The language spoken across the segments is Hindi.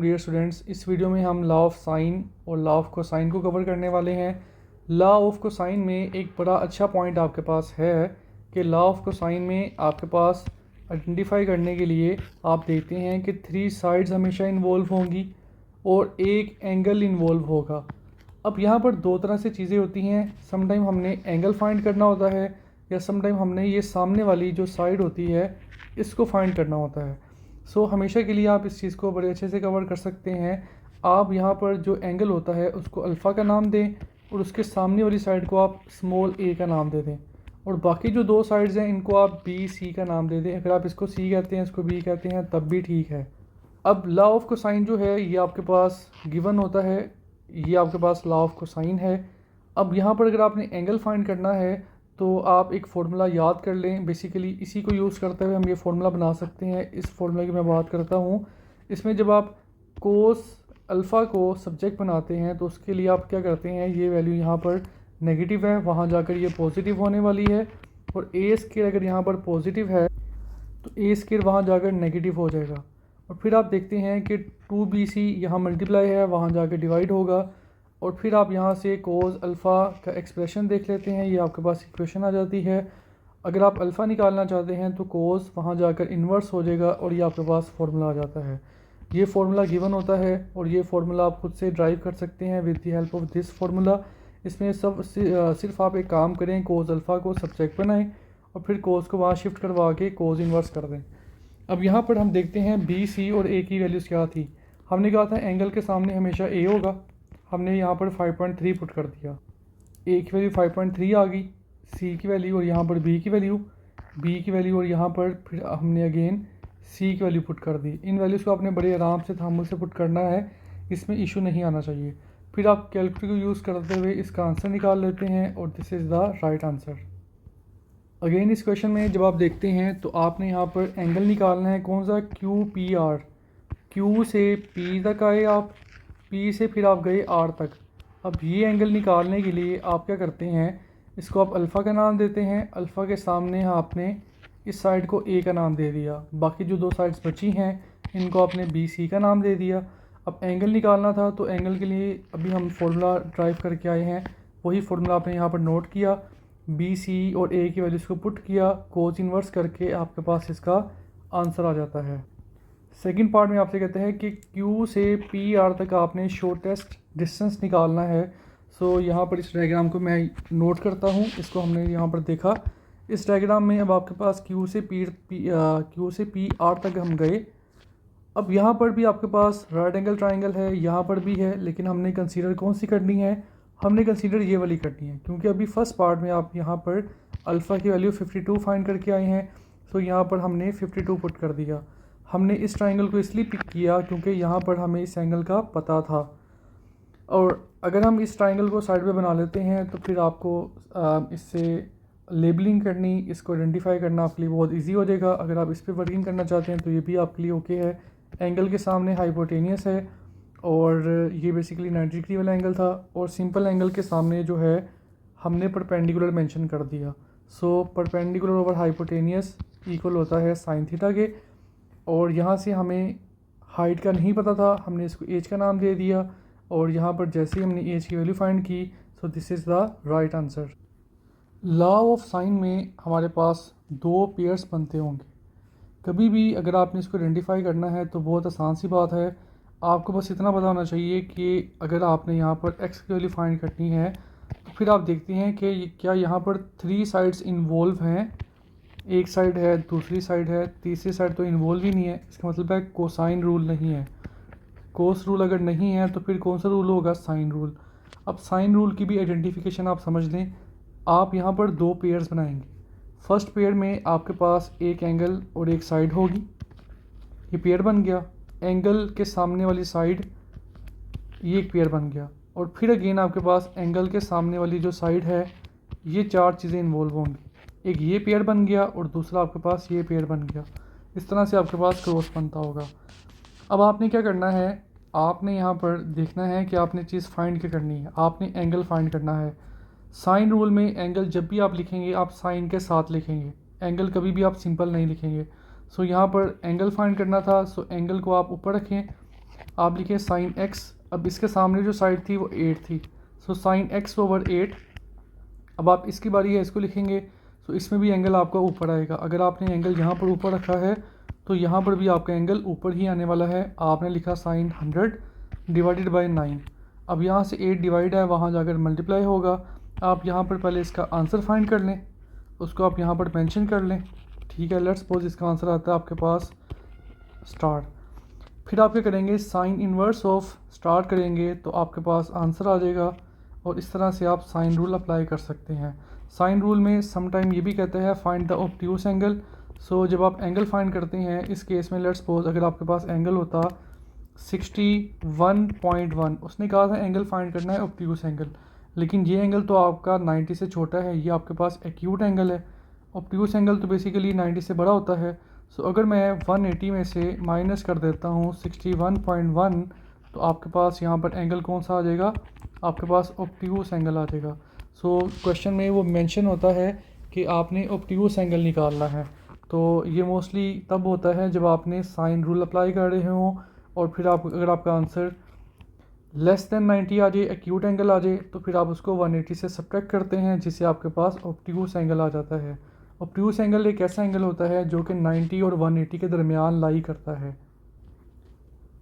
डियर स्टूडेंट्स, इस वीडियो में हम लॉ ऑफ साइन और लॉ ऑफ कोसाइन को कवर करने वाले हैं। लॉ ऑफ कोसाइन में एक बड़ा अच्छा पॉइंट आपके पास है कि लॉ ऑफ कोसाइन में आपके पास आइडेंटिफाई करने के लिए आप देखते हैं कि 3 साइड्स हमेशा इन्वॉल्व होंगी और एक एंगल इन्वॉल्व होगा। अब यहाँ पर दो तरह से चीज़ें होती हैं, समटाइम हमने एंगल फाइंड करना होता है या समटाइम हमने ये सामने वाली जो साइड होती है इसको फाइंड करना होता है। सो हमेशा के लिए आप इस चीज़ को बड़े अच्छे से कवर कर सकते हैं। आप यहाँ पर जो एंगल होता है उसको अल्फ़ा का नाम दें और उसके सामने वाली साइड को आप स्मॉल ए का नाम दे दें और बाकी जो दो साइड्स हैं इनको आप बी सी का नाम दे दें। अगर आप इसको सी कहते हैं इसको बी कहते हैं तब भी ठीक है। अब लॉ ऑफ कोसाइन जो है ये आपके पास गिवन होता है, ये आपके पास लॉ ऑफ कोसाइन है। अब यहाँ पर अगर आपने एंगल फाइंड करना है तो आप एक फ़ॉर्मूला याद कर लें। बेसिकली इसी को यूज़ करते हुए हम ये फ़ॉर्मूला बना सकते हैं। इस फार्मूले की मैं बात करता हूँ। इसमें जब आप कोस अल्फ़ा को सब्जेक्ट बनाते हैं तो उसके लिए आप क्या करते हैं, ये वैल्यू यहाँ पर नेगेटिव है, वहाँ जाकर ये पॉजिटिव होने वाली है और ए स्क्वायर अगर यहाँ पर पॉजिटिव है तो ए स्क्वायर वहाँ जाकर नेगेटिव हो जाएगा। और फिर आप देखते हैं कि 2bc यहाँ मल्टीप्लाई है, वहाँ जाकर डिवाइड होगा और फिर आप यहाँ से कोस अल्फ़ा का एक्सप्रेशन देख लेते हैं, ये आपके पास इक्वेशन आ जाती है। अगर आप अल्फ़ा निकालना चाहते हैं तो कोस वहाँ जाकर इन्वर्स हो जाएगा और ये आपके पास फार्मूला आ जाता है। ये फार्मूला गिवन होता है और ये फार्मूला आप खुद से ड्राइव कर सकते हैं with the help of this formula. इसमें सिर्फ आप एक काम करें, कोस अल्फ़ा को सब्जेक्ट बनाएं और फिर कोस को वहाँ शिफ्ट करवा के कोस इन्वर्स कर दें। अब यहाँ पर हम देखते हैं बी सी और ए की वैल्यूज़ क्या थी। हमने कहा था एंगल के सामने हमेशा ए होगा, हमने यहाँ पर 5.3 पुट कर दिया। ए की वैल्यू 5.3 आ गई, सी की वैल्यू और यहाँ पर बी की वैल्यू और यहाँ पर फिर हमने अगेन सी की वैल्यू पुट कर दी। इन वैल्यूज़ को आपने बड़े आराम से थामुल से पुट करना है, इसमें इशू नहीं आना चाहिए। फिर आप कैलकुलेटर को यूज़ करते हुए इसका आंसर निकाल लेते हैं और this is the right answer. Again इस क्वेश्चन में जब आप देखते हैं तो आपने यहाँ पर एंगल निकालना है, कौन सा, क्यू पी आर। क्यू से पी तक आए आप, पी से फिर आप गए आर तक। अब ये एंगल निकालने के लिए आप क्या करते हैं, इसको आप अल्फ़ा का नाम देते हैं, अल्फ़ा के सामने आपने इस साइड को ए का नाम दे दिया, बाकी जो दो साइड्स बची हैं इनको आपने बी सी का नाम दे दिया। अब एंगल निकालना था तो एंगल के लिए अभी हम फार्मूला ड्राइव करके आए हैं, वही फार्मूला आपने यहाँ पर नोट किया, बी सी और ए की वैल्यूज़ को पुट किया, कोस इन्वर्स करके आपके पास इसका आंसर आ जाता है। सेकंड पार्ट में आपसे कहते हैं कि Q से पी आर तक आपने शॉर्टेस्ट डिस्टेंस निकालना है। सो यहाँ पर इस डायग्राम को मैं नोट करता हूँ, इसको हमने यहाँ पर देखा। इस डायग्राम में अब आपके पास Q से पी आर तक हम गए। अब यहाँ पर भी आपके पास राइट एंगल ट्राइंगल है, यहाँ पर भी है, लेकिन हमने कंसीडर कौन सी करनी है, हमने कंसीडर ये वाली करनी है, क्योंकि अभी फर्स्ट पार्ट में आप यहाँ पर अल्फ़ा की वैल्यू 52 फाइंड करके आए हैं। सो यहाँ पर हमने 52 पुट कर दिया। हमने इस ट्राइंगल को इसलिए पिक किया क्योंकि यहाँ पर हमें इस एंगल का पता था, और अगर हम इस ट्राइंगल को साइड पे बना लेते हैं तो फिर आपको इससे लेबलिंग करनी, इसको आइडेंटिफाई करना आपके लिए बहुत इजी हो जाएगा। अगर आप इस पर वर्किंग करना चाहते हैं तो ये भी आपके लिए ओके है। एंगल के सामने हाइपोटेनियस है और ये बेसिकली 90 डिग्री वाला एंगल था, और सिंपल एंगल के सामने जो है हमने परपेंडिकुलर मेंशन कर दिया। So perpendicular over hypotenuse equal होता है साइन थीटा के, और यहाँ से हमें हाइट का नहीं पता था, हमने इसको एज का नाम दे दिया, और यहाँ पर जैसे ही हमने एज की वैल्यू फाइंड की, so this is the right answer. Law of sine में हमारे पास दो पेयर्स बनते होंगे। कभी भी अगर आपने इसको आइडेंटिफाई करना है तो बहुत आसान सी बात है, आपको बस इतना पता होना चाहिए कि अगर आपने यहाँ पर एक्स की वैल्यू फाइंड करनी है तो फिर आप देखते हैं कि क्या यहाँ पर 3 साइड्स इन्वॉल्व हैं, एक साइड है, दूसरी साइड है, तीसरी साइड तो इन्वॉल्व ही नहीं है। इसका मतलब है कोसाइन रूल नहीं है। कोस रूल अगर नहीं है तो फिर कौन सा रूल होगा, साइन रूल। अब साइन रूल की भी आइडेंटिफिकेशन आप समझ लें। आप यहाँ पर दो पेयर्स बनाएंगे। फर्स्ट पेयर में आपके पास एक एंगल और एक साइड होगी, ये पेयर बन गया। एंगल के सामने वाली साइड, ये एक पेयर बन गया, और फिर अगेन आपके पास एंगल के सामने वाली जो साइड है, ये 4 चीज़ें इन्वॉल्व होंगी। एक ये पेयर बन गया और दूसरा आपके पास ये पेयर बन गया। इस तरह से आपके पास क्रॉस बनता होगा। अब आपने क्या करना है, आपने यहाँ पर देखना है कि आपने चीज़ फाइंड क्या करनी है, आपने एंगल फाइंड करना है। साइन रूल में एंगल जब भी आप लिखेंगे आप साइन के साथ लिखेंगे, एंगल कभी भी आप सिंपल नहीं लिखेंगे। सो यहाँ पर एंगल फाइंड करना था, सो एंगल को आप ऊपर रखें आप लिखें साइन एक्स, अब इसके सामने जो साइड थी वो 8 थी, सो साइन एक्स ओवर 8। अब आप इसकी बारी है, इसको लिखेंगे, तो इसमें भी एंगल आपका ऊपर आएगा। अगर आपने एंगल यहाँ पर ऊपर रखा है तो यहाँ पर भी आपका एंगल ऊपर ही आने वाला है। आपने लिखा साइन 100 डिवाइडेड बाई 9। अब यहाँ से 8 डिवाइड है, वहाँ जाकर मल्टीप्लाई होगा। आप यहाँ पर पहले इसका आंसर फाइंड कर लें, उसको आप यहाँ पर मेंशन कर लें, ठीक है। लेट्स सपोज इसका आंसर आता है आपके पास स्टार। फिर आप क्या करेंगे, साइन इन्वर्स ऑफ स्टार करेंगे तो आपके पास आंसर आ जाएगा। और इस तरह से आप साइन रूल अप्लाई कर सकते हैं। साइन रूल में सम टाइम ये भी कहते हैं फाइंड द ऑब्ट्यूस एंगल। सो जब आप एंगल फाइंड करते हैं, इस केस में लेट्स सपोज अगर आपके पास एंगल होता 61.1, उसने कहा था एंगल फाइंड करना है ऑब्ट्यूस एंगल, लेकिन ये एंगल तो आपका 90 से छोटा है, ये आपके पास एक्यूट एंगल है। ऑब्ट्यूस एंगल तो बेसिकली 90 से बड़ा होता है। सो अगर मैं 180 में से माइनस कर देता हूँ 61.1, तो आपके पास यहाँ पर एंगल कौन सा आ जाएगा, आपके पास ऑब्ट्यूस एंगल आ जाएगा। सो क्वेश्चन में वो मेंशन होता है कि आपने ऑब्ट्यूस एंगल निकालना है। तो ये मोस्टली तब होता है जब आपने साइन रूल अप्लाई कर रहे हों, और फिर आप अगर आपका आंसर लेस देन 90 आ जाए, एक्यूट एंगल आ जाए, तो फिर आप उसको 180 से सब्ट्रैक्ट करते हैं, जिससे आपके पास ऑब्ट्यूस एंगल आ जाता है। ऑब्ट्यूस एंगल एक ऐसा एंगल होता है जो कि 90 और 180 के दरमियान लाई करता है।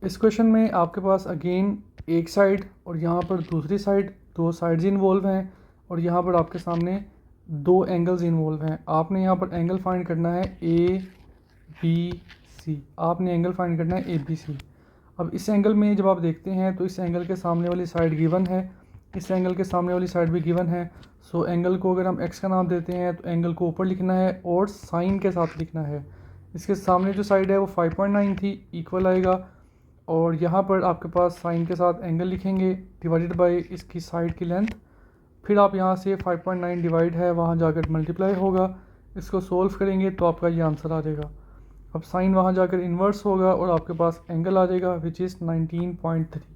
इस क्वेश्चन में आपके पास अगेन एक साइड और यहाँ पर दूसरी साइड, दो साइड्स इन्वॉल्व हैं, और यहाँ पर आपके सामने दो एंगल्स इन्वॉल्व हैं। आपने यहाँ पर एंगल फाइंड करना है ए बी सी, आपने एंगल फाइंड करना है ए बी सी। अब इस एंगल में जब आप देखते हैं तो इस एंगल के सामने वाली साइड गिवन है, इस एंगल के सामने वाली साइड भी गिवन है। सो एंगल को अगर हम एक्स का नाम देते हैं तो एंगल को ऊपर लिखना है और साइन के साथ लिखना है। इसके सामने जो साइड है वो 5.9 थी, इक्वल आएगा, और यहाँ पर आपके पास साइन के साथ एंगल लिखेंगे डिवाइडेड बाय इसकी साइड की लेंथ। फिर आप यहाँ से 5.9 डिवाइड है, वहाँ जाकर मल्टीप्लाई होगा। इसको सोल्व करेंगे तो आपका ये आंसर आ जाएगा। अब साइन वहाँ जाकर इन्वर्स होगा और आपके पास एंगल आ जाएगा विच इज़ 19.3।